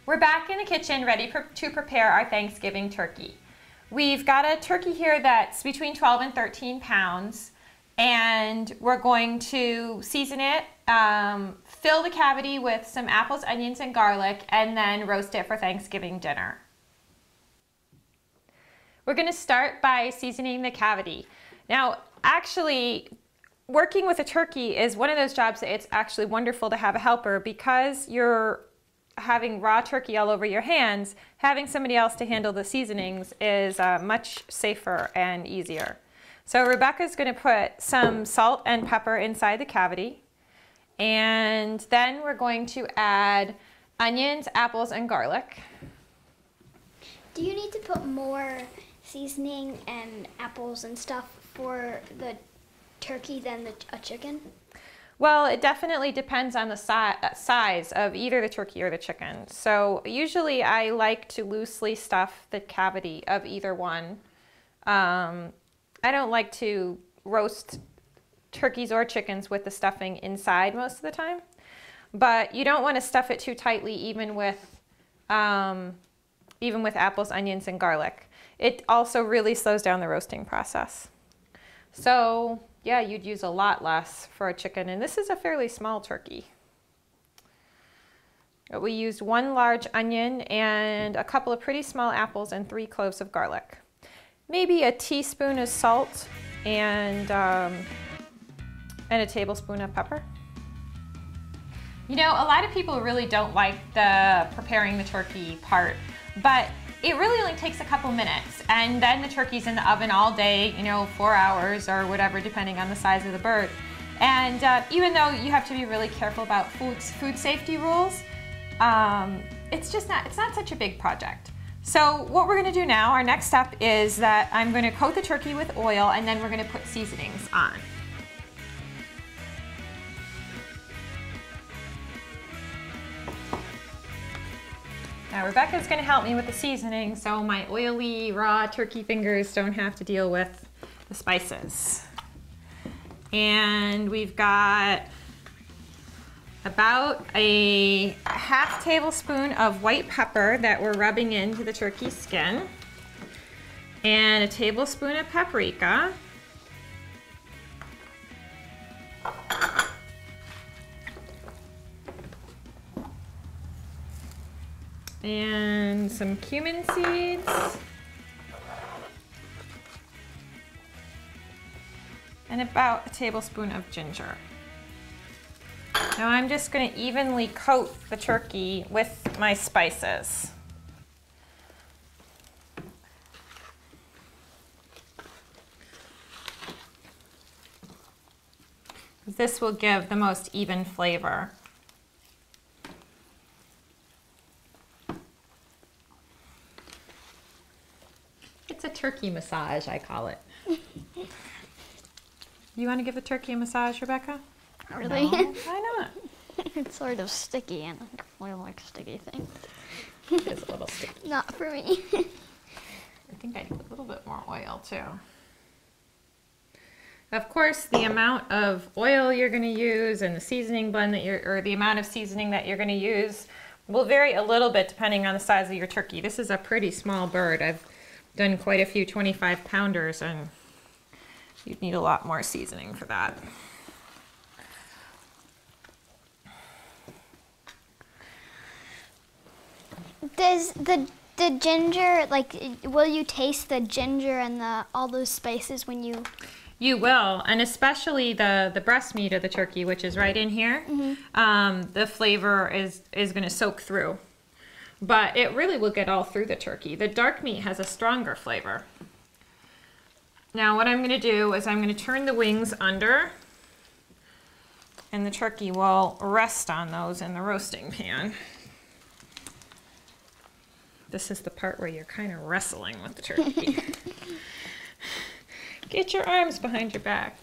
We're back in the kitchen ready to prepare our Thanksgiving turkey. We've got a turkey here that's between 12 and 13 pounds, and we're going to season it, fill the cavity with some apples, onions, and garlic, and then roast it for Thanksgiving dinner. We're going to start by seasoning the cavity. Now, actually, working with a turkey is one of those jobs that it's actually wonderful to have a helper, because you're having raw turkey all over your hands. Having somebody else to handle the seasonings is much safer and easier. So Rebecca's going to put some salt and pepper inside the cavity, and then we're going to add onions, apples, and garlic. Do you need to put more seasoning and apples and stuff for the turkey than a chicken? Well, it definitely depends on the size of either the turkey or the chicken. So usually I like to loosely stuff the cavity of either one. I don't like to roast turkeys or chickens with the stuffing inside most of the time, but you don't want to stuff it too tightly even with apples, onions, and garlic. It also really slows down the roasting process. So yeah, you'd use a lot less for a chicken, and this is a fairly small turkey. But we used 1 large onion and a couple of pretty small apples and 3 cloves of garlic. Maybe a teaspoon of salt and a tablespoon of pepper. You know, a lot of people really don't like the preparing the turkey part, but it really only takes a couple minutes, and then the turkey's in the oven all day, you know, 4 hours or whatever, depending on the size of the bird. And even though you have to be really careful about food safety rules, it's not such a big project. So what we're gonna do now, our next step is that I'm gonna coat the turkey with oil, and then we're gonna put seasonings on. Now Rebecca's going to help me with the seasoning so my oily, raw turkey fingers don't have to deal with the spices. And we've got about a ½ tablespoon of white pepper that we're rubbing into the turkey skin, and a tablespoon of paprika, and some cumin seeds, and about a tablespoon of ginger. Now I'm just going to evenly coat the turkey with my spices. This will give the most even flavor. It's a turkey massage, I call it. You want to give the turkey a massage, Rebecca? Not really. No? Why not? It's sort of sticky, and I don't like sticky things. It is a little sticky. Not for me. I think I need a little bit more oil too. Of course, the amount of oil you're going to use and the seasoning blend that or the amount of seasoning that you're going to use will vary a little bit depending on the size of your turkey. This is a pretty small bird. I've done quite a few 25-pounders, and you'd need a lot more seasoning for that. Does the ginger, like, will you taste the ginger and all those spices when you? You will, and especially the breast meat of the turkey, which is right in here. Mm-hmm. The flavor is going to soak through. But it really will get all through the turkey. The dark meat has a stronger flavor. Now what I'm going to do is I'm going to turn the wings under, and the turkey will rest on those in the roasting pan. This is the part where you're kind of wrestling with the turkey. Get your arms behind your back.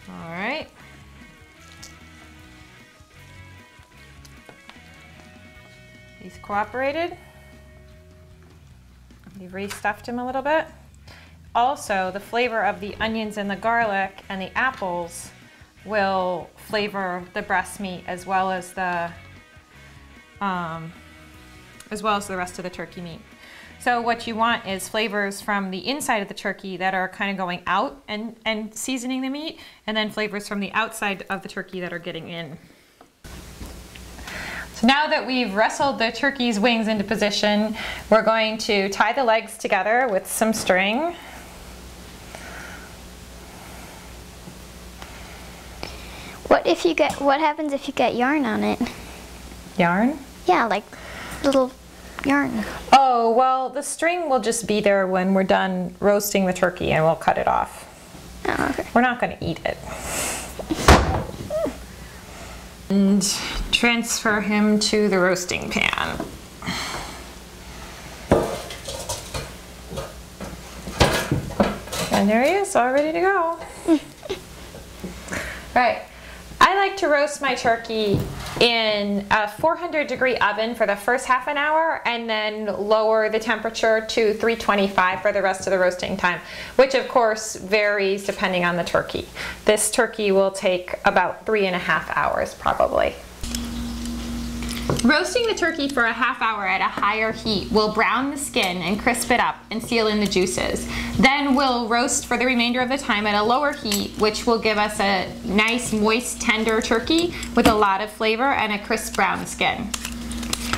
All right. He's cooperated. You've restuffed him a little bit. also the flavor of the onions and the garlic and the apples will flavor the breast meat as well as the rest of the turkey meat. So what you want is flavors from the inside of the turkey that are kind of going out and seasoning the meat, and then flavors from the outside of the turkey that are getting in. So now that we've wrestled the turkey's wings into position, we're going to tie the legs together with some string. What happens if you get yarn on it? Yarn? Yeah, like little yarn. Oh, well, the string will just be there when we're done roasting the turkey and we'll cut it off. Oh, okay. We're not going to eat it. And transfer him to the roasting pan. And there he is, all ready to go. Right. I like to roast my turkey in a 400-degree oven for the first half an hour and then lower the temperature to 325 for the rest of the roasting time, which of course varies depending on the turkey. This turkey will take about 3.5 hours probably. Roasting the turkey for a half hour at a higher heat will brown the skin and crisp it up and seal in the juices. Then we'll roast for the remainder of the time at a lower heat, which will give us a nice, moist, tender turkey with a lot of flavor and a crisp brown skin.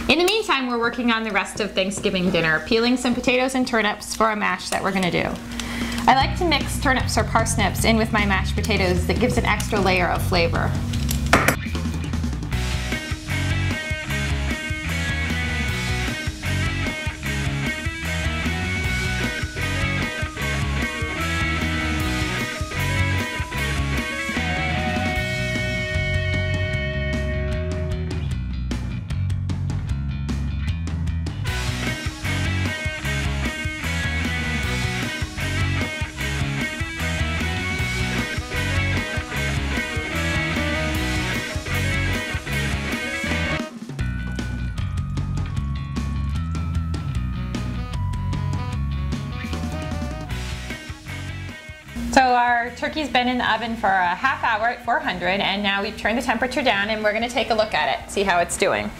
In the meantime, we're working on the rest of Thanksgiving dinner, peeling some potatoes and turnips for a mash that we're gonna do. I like to mix turnips or parsnips in with my mashed potatoes. That gives an extra layer of flavor. So our turkey's been in the oven for a half hour at 400, and now we've turned the temperature down and we're going to take a look at it, see how it's doing.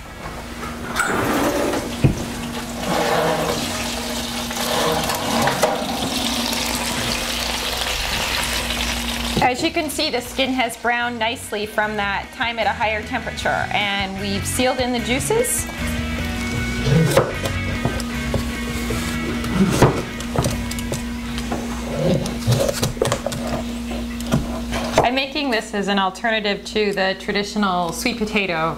As you can see, the skin has browned nicely from that time at a higher temperature, and we've sealed in the juices. I'm making this as an alternative to the traditional sweet potato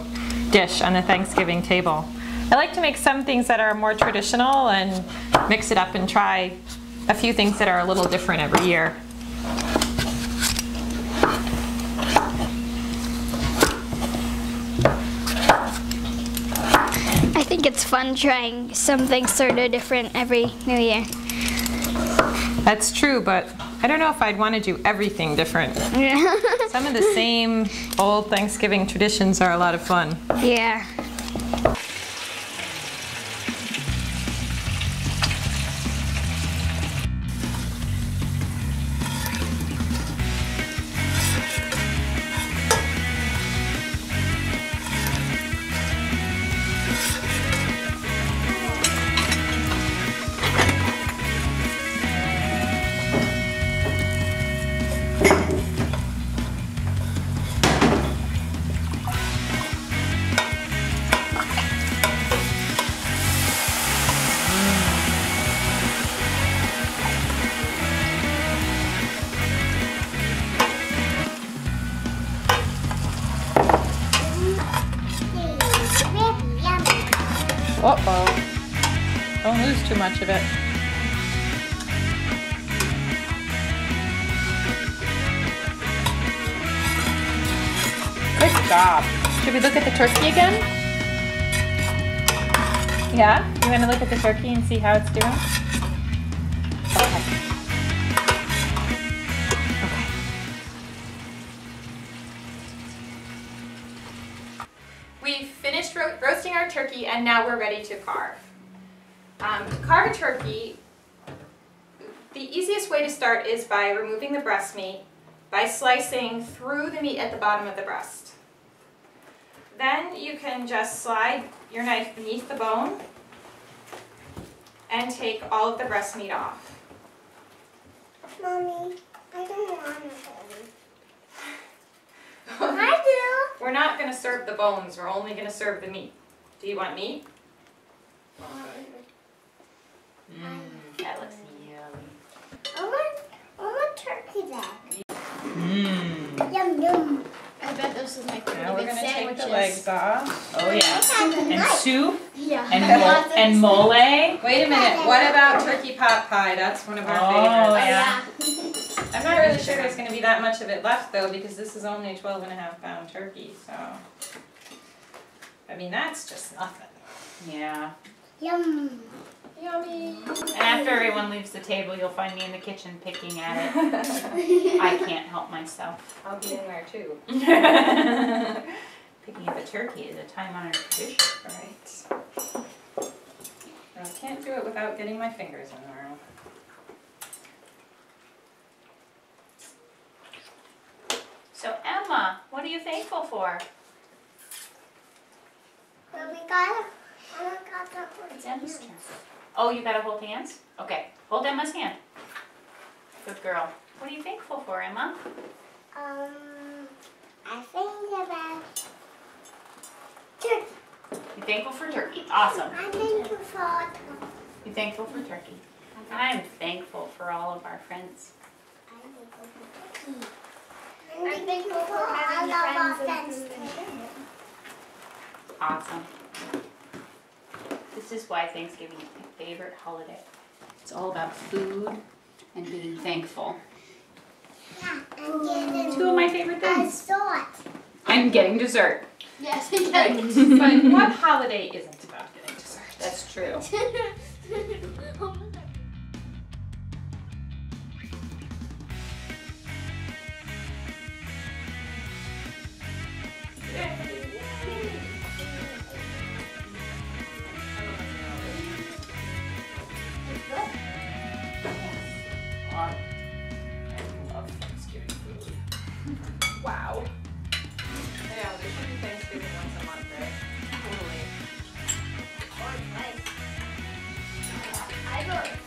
dish on the Thanksgiving table. I like to make some things that are more traditional and mix it up and try a few things that are a little different every year. I think it's fun trying something sort of different every New Year. That's true, but I don't know if I'd want to do everything different. Some of the same old Thanksgiving traditions are a lot of fun. Yeah. Uh-oh. Don't lose too much of it. Good job. Should we look at the turkey again? Yeah? You want to look at the turkey and see how it's doing? Okay. We've finished roasting our turkey, and now we're ready to carve. To carve a turkey, the easiest way to start is by removing the breast meat, by slicing through the meat at the bottom of the breast. Then you can just slide your knife beneath the bone and take all of the breast meat off. Mommy, I don't want a bone. I do. We're not going to serve the bones, we're only going to serve the meat. Do you want meat? That looks yummy. I want turkey leg. Mmm. Yum, yum. I bet this is my Now we're favorite going to take sandwiches. the legs off. Oh yeah. And soup Yeah. and mole. Wait a minute, what about turkey pot pie? That's one of our Oh, favorites. yeah. I'm not really sure there's going to be that much of it left though, because this is only a 12.5-pound turkey, so. I mean, that's just nothing. Yeah. Yum. Yummy. And after everyone leaves the table, you'll find me in the kitchen picking at it. I can't help myself. I'll be in there too. Picking up a turkey is a time-honored tradition. Right. I can't do it without getting my fingers in there. So Emma, what are you thankful for? Well, we got the It's Emma's turn. Oh, you gotta hold hands? Okay, hold Emma's hand. Good girl. What are you thankful for, Emma? I think about turkey. You thankful for turkey? Awesome. I'm thankful for You thankful for turkey? I'm thankful for all of our friends. I'm thankful for turkey. I'm thankful for having friends and Awesome. This is why Thanksgiving is my favorite holiday. It's all about food and being thankful. yeah, and getting Two of my favorite a things. sword. And getting dessert. Yes. But what holiday isn't about getting dessert? That's true. I love Thanksgiving food. Wow. Yeah, there should be Thanksgiving once a month, right? Totally. I voted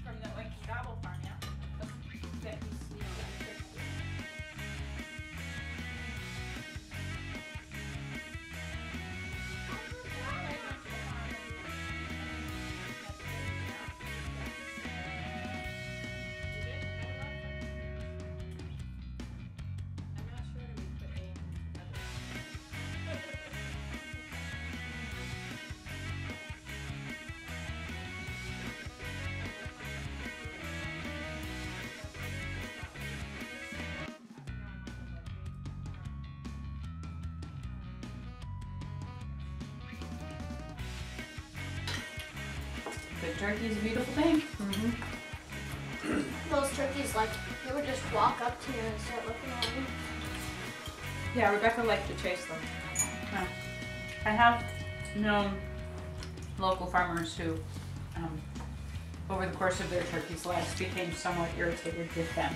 From the gobble farm, yeah. That you sleep on turkey. Good turkey is a beautiful thing. Those turkeys, like, they would just walk up to you and start looking at you. Yeah, Rebecca liked to chase them. Yeah. I have known local farmers who, over the course of their turkeys' lives, became somewhat irritated with them.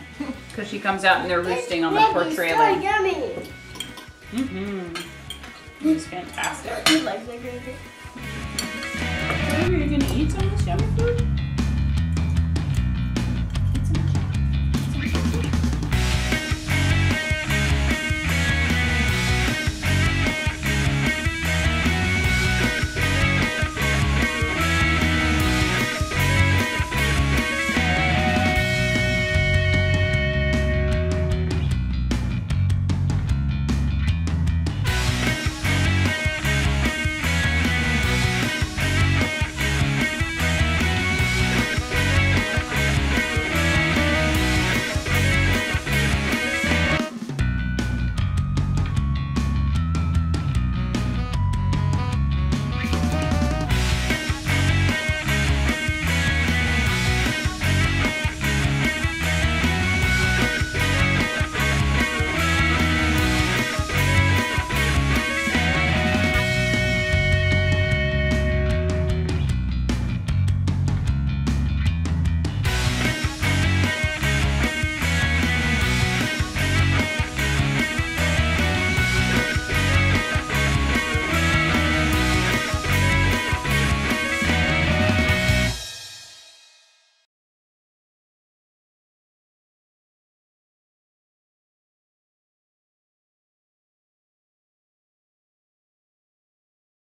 Because she comes out and they're roosting on the porch railing. yummy. It's fantastic. Your legs are great. Are you gonna eat some of this yummy food?